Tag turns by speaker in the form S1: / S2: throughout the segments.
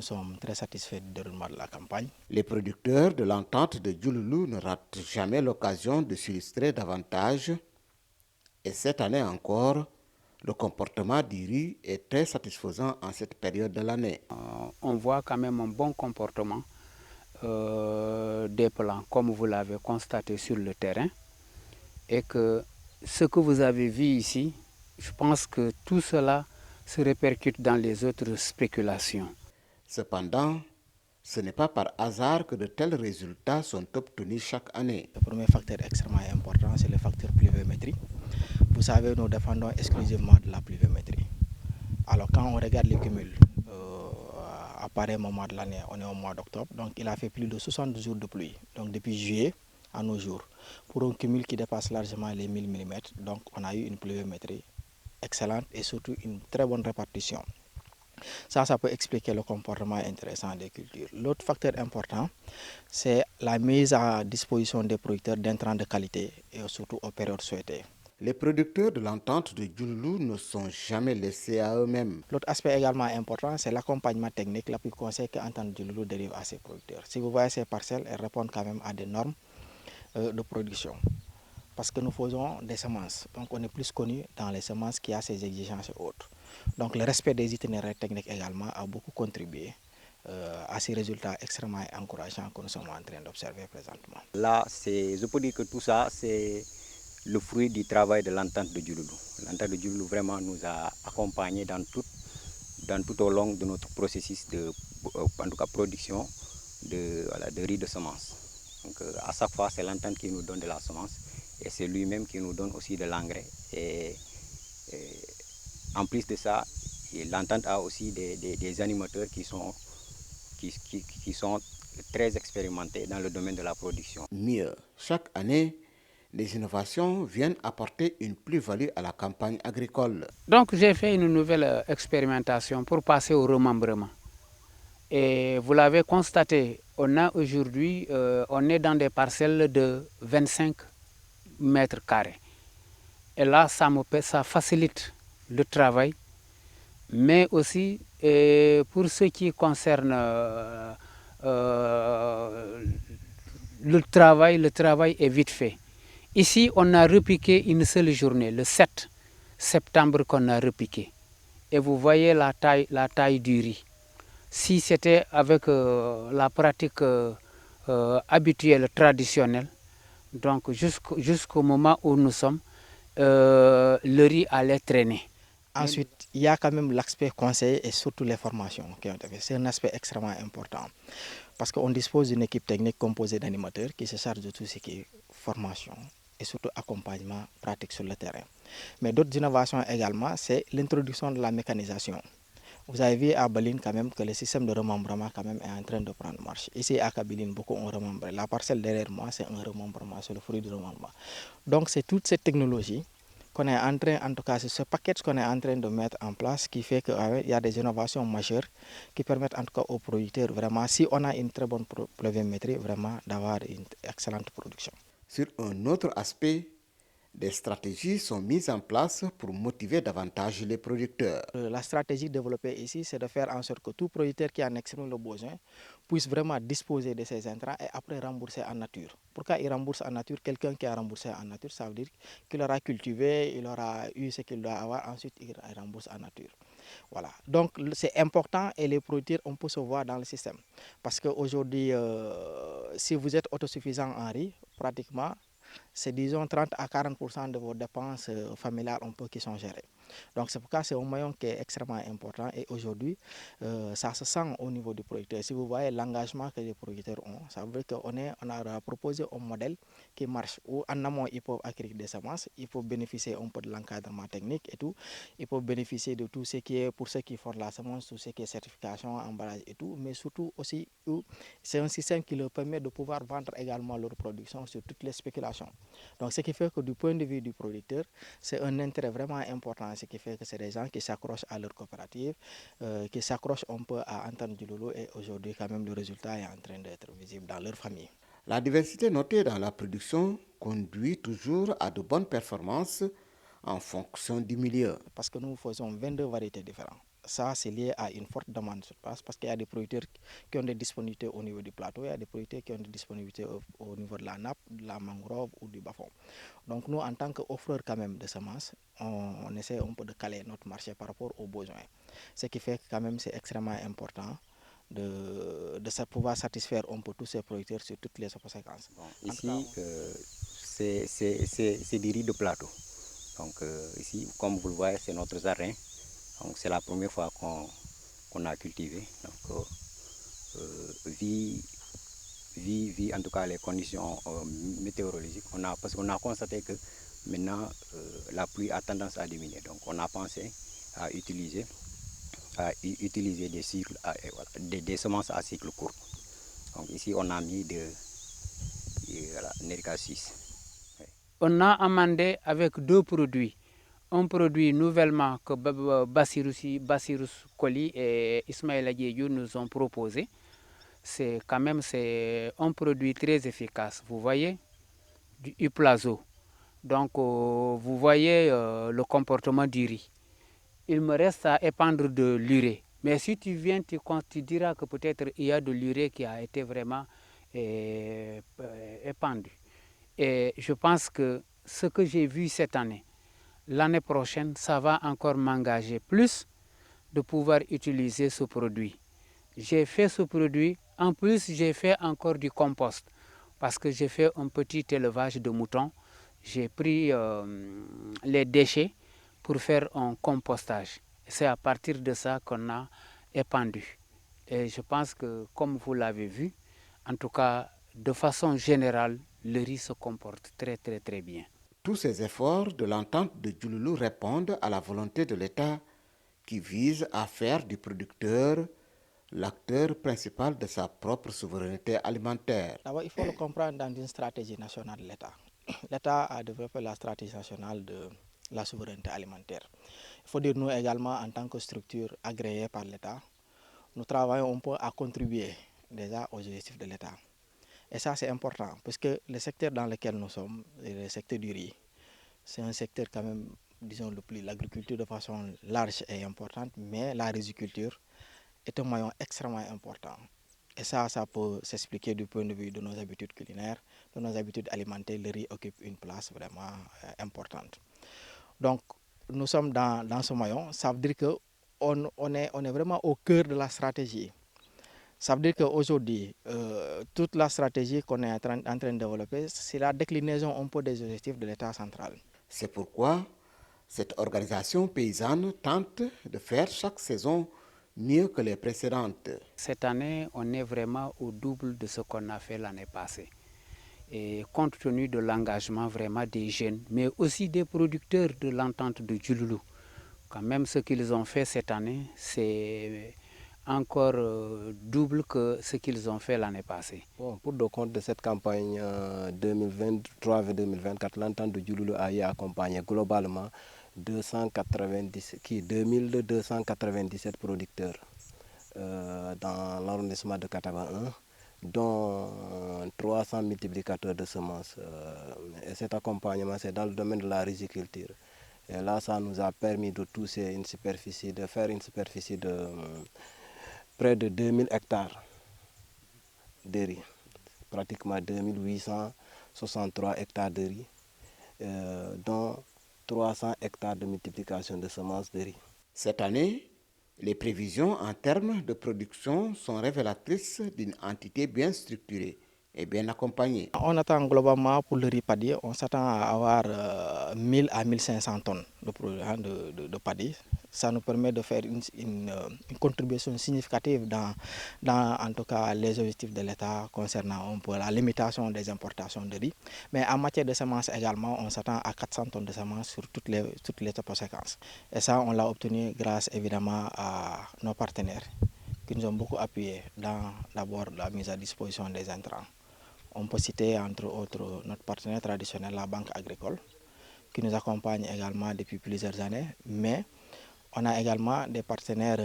S1: sommes très satisfaits du déroulement de la campagne.
S2: Les producteurs de l'entente de Diouloulou ne ratent jamais l'occasion de s'illustrer davantage. Et cette année encore, le comportement du riz est très satisfaisant en cette période de l'année.
S3: On voit quand même un bon comportement des plants, comme vous l'avez constaté sur le terrain. Et que ce que vous avez vu ici, je pense que tout cela se répercute dans les autres spéculations.
S2: Cependant, ce n'est pas par hasard que de tels résultats sont obtenus chaque année.
S1: Le premier facteur extrêmement important, c'est le facteur pluviométrie. Vous savez, nous dépendons exclusivement de la pluviométrie. Alors quand on regarde les cumuls, à pareil moment de l'année, on est au mois d'octobre, donc il a fait plus de 60 jours de pluie, donc depuis juillet à nos jours, pour un cumul qui dépasse largement les 1000 mm, donc on a eu une pluviométrie excellente et surtout une très bonne répartition. Ça peut expliquer le comportement intéressant des cultures. L'autre facteur important, c'est la mise à disposition des producteurs d'intrants de qualité et surtout aux périodes souhaitées.
S2: Les producteurs de l'entente de Diouloulou ne sont jamais laissés à eux-mêmes.
S1: L'autre aspect également important, c'est l'accompagnement technique, l'appui conseil que l'entente de Diouloulou dérive à ses producteurs. Si vous voyez ces parcelles, elles répondent quand même à des normes de production. Parce que nous faisons des semences, donc on est plus connu dans les semences qui a ces exigences et autres. Donc le respect des itinéraires techniques également a beaucoup contribué à ces résultats extrêmement encourageants que nous sommes en train d'observer présentement.
S4: Là, je peux dire que tout ça, c'est le fruit du travail de l'entente de Diouloulou. L'entente de Diouloulou vraiment nous a accompagnés tout au long de notre processus de en tout cas, production de riz de semences. Donc à chaque fois, c'est l'entente qui nous donne de la semence et c'est lui-même qui nous donne aussi de l'engrais. Et en plus de ça, l'entente a aussi des animateurs qui sont très expérimentés dans le domaine de la production.
S2: Mieux, chaque année, les innovations viennent apporter une plus-value à la campagne agricole.
S3: Donc j'ai fait une nouvelle expérimentation pour passer au remembrement. Et vous l'avez constaté, on a aujourd'hui, on est dans des parcelles de 25 mètres carrés. Et là, ça facilite le travail, mais aussi pour ce qui concerne le travail est vite fait. Ici, on a repiqué une seule journée, le 7 septembre qu'on a repiqué. Et vous voyez la taille du riz. Si c'était avec la pratique habituelle, traditionnelle, donc jusqu'au moment où nous sommes, le riz allait traîner.
S1: Ensuite, il y a quand même l'aspect conseil et surtout les formations qui ont été faites. C'est un aspect extrêmement important parce qu'on dispose d'une équipe technique composée d'animateurs qui se charge de tout ce qui est formation et surtout accompagnement pratique sur le terrain. Mais d'autres innovations également, c'est l'introduction de la mécanisation. Vous avez vu à Baline quand même que le système de remembrement quand même est en train de prendre marche. Ici à Kabylie, beaucoup ont remembré. La parcelle derrière moi, c'est un remembrement, c'est le fruit du remembrement. Donc c'est toute cette technologie qu'on est en train, en tout cas c'est ce paquet qu'on est en train de mettre en place qui fait qu'il y a des innovations majeures qui permettent en tout cas aux producteurs vraiment, si on a une très bonne pluviométrie, vraiment d'avoir une excellente production.
S2: Sur un autre aspect, des stratégies sont mises en place pour motiver davantage les producteurs.
S1: La stratégie développée ici, c'est de faire en sorte que tout producteur qui en exprime le besoin puisse vraiment disposer de ses intrants et après rembourser en nature. Pourquoi il rembourse en nature? Quelqu'un qui a remboursé en nature, ça veut dire qu'il aura cultivé, il aura eu ce qu'il doit avoir, ensuite il rembourse en nature. Voilà. Donc c'est important et les producteurs, on peut se voir dans le système. Parce qu'aujourd'hui, si vous êtes autosuffisant en riz, pratiquement, c'est disons 30 à 40% de vos dépenses familiales qui sont gérées. Donc c'est pourquoi c'est un maillon qui est extrêmement important et aujourd'hui ça se sent au niveau du producteur. Si vous voyez l'engagement que les producteurs ont, ça veut dire qu'on a proposé un modèle qui marche où en amont ils peuvent acquérir des semences, ils peuvent bénéficier un peu de l'encadrement technique et tout, ils peuvent bénéficier de tout ce qui est pour ceux qui font de la semence, tout ce qui est certification, emballage et tout, mais surtout aussi c'est un système qui leur permet de pouvoir vendre également leur production sur toutes les spéculations. Donc ce qui fait que du point de vue du producteur, c'est un intérêt vraiment important, ce qui fait que c'est des gens qui s'accrochent à leur coopérative, qui s'accrochent un peu à Entente Diouloulou et aujourd'hui quand même le résultat est en train d'être visible dans leur famille.
S2: La diversité notée dans la production conduit toujours à de bonnes performances en fonction du milieu.
S1: Parce que nous faisons 22 variétés différentes. Ça, c'est lié à une forte demande sur place parce qu'il y a des producteurs qui ont des disponibilités au niveau du plateau, il y a des producteurs qui ont des disponibilités au niveau de la nappe, de la mangrove ou du bas-fond. Donc nous, en tant qu'offreur quand même de semences, on essaie un peu de caler notre marché par rapport aux besoins. Ce qui fait que quand même c'est extrêmement important de pouvoir satisfaire un peu tous ces producteurs sur toutes les conséquences.
S4: Bon, ici, c'est du riz de plateau. Donc ici, comme vous le voyez, c'est notre jardin. Donc c'est la première fois qu'on a cultivé. Donc vu en tout cas les conditions météorologiques, parce qu'on a constaté que maintenant la pluie a tendance à diminuer. Donc on a pensé à utiliser des cycles, des semences à cycle court. Donc ici on a mis Nerica 6. Ouais.
S3: On a amendé avec 2 produits. Un produit nouvellement que Bassirus Koli et Ismaël Adjédiou nous ont proposé. C'est un produit très efficace. Vous voyez, du Uplazo. Donc, vous voyez le comportement du riz. Il me reste à épandre de l'urée. Mais si tu viens, tu diras que peut-être il y a de l'urée qui a été vraiment épandue. Et je pense que ce que j'ai vu cette année, l'année prochaine, ça va encore m'engager plus de pouvoir utiliser ce produit. J'ai fait ce produit, en plus j'ai fait encore du compost parce que j'ai fait un petit élevage de moutons. J'ai pris les déchets pour faire un compostage. C'est à partir de ça qu'on a épandu. Et je pense que, comme vous l'avez vu, en tout cas, de façon générale, le riz se comporte très très très bien.
S2: Tous ces efforts de l'entente de Djouloulou répondent à la volonté de l'État qui vise à faire du producteur l'acteur principal de sa propre souveraineté alimentaire.
S1: D'abord, il faut le comprendre dans une stratégie nationale de l'État. L'État a développé la stratégie nationale de la souveraineté alimentaire. Il faut dire nous également, en tant que structure agréée par l'État, nous travaillons un peu à contribuer déjà aux objectifs de l'État. Et ça, c'est important, parce que le secteur dans lequel nous sommes, le secteur du riz, c'est un secteur quand même, disons, l'agriculture de façon large et importante, mais la riziculture est un maillon extrêmement important. Et ça peut s'expliquer du point de vue de nos habitudes culinaires, de nos habitudes alimentaires. Le riz occupe une place vraiment importante. Donc, nous sommes dans ce maillon. Ça veut dire qu'on est vraiment au cœur de la stratégie. Ça veut dire qu'aujourd'hui, toute la stratégie qu'on est en train de développer, c'est la déclinaison un peu des objectifs de l'État central.
S2: C'est pourquoi cette organisation paysanne tente de faire chaque saison mieux que les précédentes.
S3: Cette année, on est vraiment au double de ce qu'on a fait l'année passée. Et compte tenu de l'engagement vraiment des jeunes, mais aussi des producteurs de l'entente de Djouloulou. Quand même, ce qu'ils ont fait cette année, c'est encore double que ce qu'ils ont fait l'année passée.
S5: Bon, pour le compte de cette campagne 2023-2024, l'entente de Djouloulou a accompagné globalement 2297 producteurs dans l'arrondissement de Kataba 1, dont 300 multiplicateurs de semences. Et cet accompagnement, c'est dans le domaine de la riziculture. Et là, ça nous a permis de toucher de faire une superficie de près de 2000 hectares de riz, pratiquement 2863 hectares de riz, dont 300 hectares de multiplication de semences de riz.
S2: Cette année, les prévisions en termes de production sont révélatrices d'une entité bien structurée et bien accompagnée.
S1: On attend globalement pour le riz paddy, on s'attend à avoir 1000 à 1500 tonnes de paddy. Ça nous permet de faire une contribution significative dans en tout cas les objectifs de l'État concernant un peu la limitation des importations de riz. Mais en matière de semences également, on s'attend à 400 tonnes de semences sur toutes les conséquences. Et ça, on l'a obtenu grâce évidemment à nos partenaires qui nous ont beaucoup appuyés dans d'abord la mise à disposition des intrants. On peut citer entre autres notre partenaire traditionnel, la Banque agricole, qui nous accompagne également depuis plusieurs années. Mais on a également des partenaires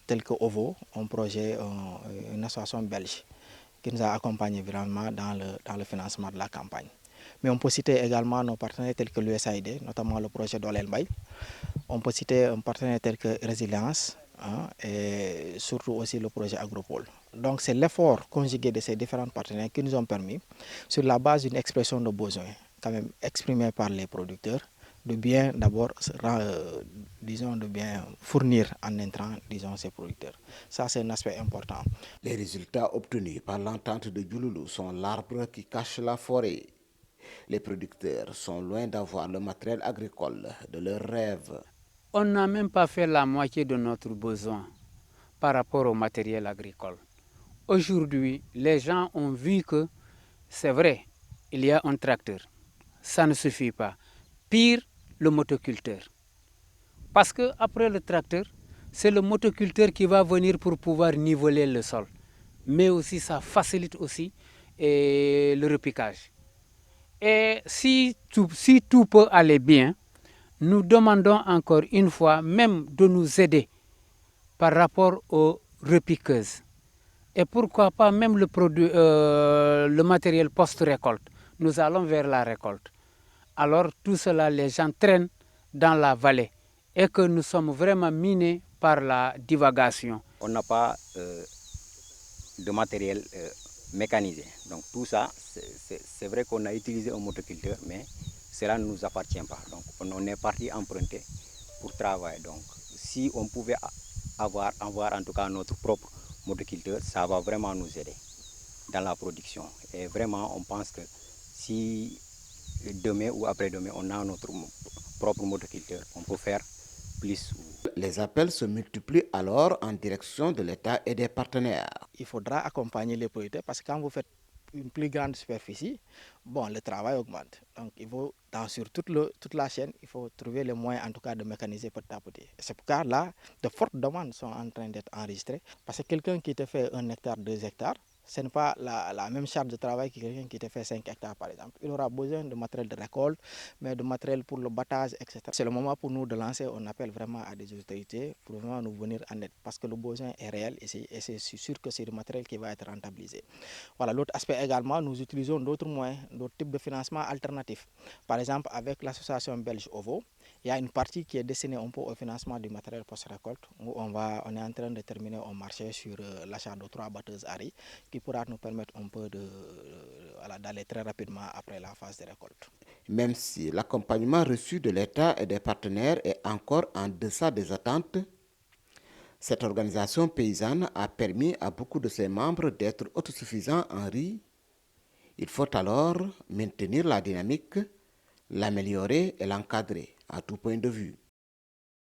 S1: tels que OVO, un projet, une association belge, qui nous a accompagnés vraiment dans le financement de la campagne. Mais on peut citer également nos partenaires tels que l'USAID, notamment le projet Dolel Bay. On peut citer un partenaire tel que Résilience, hein, et surtout aussi le projet Agropole. Donc c'est l'effort conjugué de ces différents partenaires qui nous ont permis, sur la base d'une expression de besoin, quand même exprimée par les producteurs, de bien d'abord, disons, de bien fournir en intrant, disons, ces producteurs. Ça, c'est un aspect important.
S2: Les résultats obtenus par l'entente de Diouloulou sont l'arbre qui cache la forêt. Les producteurs sont loin d'avoir le matériel agricole de leurs rêves.
S3: On n'a même pas fait la moitié de notre besoin par rapport au matériel agricole. Aujourd'hui, les gens ont vu que c'est vrai, il y a un tracteur. Ça ne suffit pas. Pire, le motoculteur. Parce qu'après le tracteur, c'est le motoculteur qui va venir pour pouvoir niveler le sol. Mais aussi, ça facilite aussi le repiquage. Et si tout peut aller bien, nous demandons encore une fois même de nous aider par rapport aux repiqueuses. Et pourquoi pas même le matériel post-récolte. Nous allons vers la récolte. Alors tout cela, les gens traînent dans la vallée et que nous sommes vraiment minés par la divagation.
S4: On n'a pas de matériel mécanisé. Donc tout ça, c'est vrai qu'on a utilisé un motoculteur, mais cela ne nous appartient pas. Donc on est parti emprunter pour travailler. Donc si on pouvait avoir en tout cas notre propre motoculteur, ça va vraiment nous aider dans la production. Et vraiment, on pense que si demain ou après-demain, on a notre propre motoculteur, on peut faire plus.
S2: Les appels se multiplient alors en direction de l'État et des partenaires.
S1: Il faudra accompagner les producteurs parce que quand vous faites une plus grande superficie, bon, le travail augmente. Donc, il faut, sur toute la chaîne, il faut trouver les moyens, en tout cas, de mécaniser petit à petit. C'est pourquoi là, de fortes demandes sont en train d'être enregistrées. Parce que quelqu'un qui te fait 1 hectare, 2 hectares, ce n'est pas la même charge de travail que quelqu'un qui te fait 5 hectares, par exemple. Il aura besoin de matériel de récolte, mais de matériel pour le battage, etc. C'est le moment pour nous de lancer un appel vraiment à des autorités pour vraiment nous venir en aide, parce que le besoin est réel et c'est sûr que c'est du matériel qui va être rentabilisé. Voilà, l'autre aspect également, nous utilisons d'autres moyens, d'autres types de financement alternatifs. Par exemple, avec l'association belge OVO, il y a une partie qui est destinée un peu au financement du matériel post-récolte, où on est en train de terminer un marché sur l'achat de 3 batteuses ARI, qui pourra nous permettre un peu d'aller très rapidement après la phase de récolte.
S2: Même si l'accompagnement reçu de l'État et des partenaires est encore en deçà des attentes, cette organisation paysanne a permis à beaucoup de ses membres d'être autosuffisants en riz. Il faut alors maintenir la dynamique, l'améliorer et l'encadrer à tout point de vue.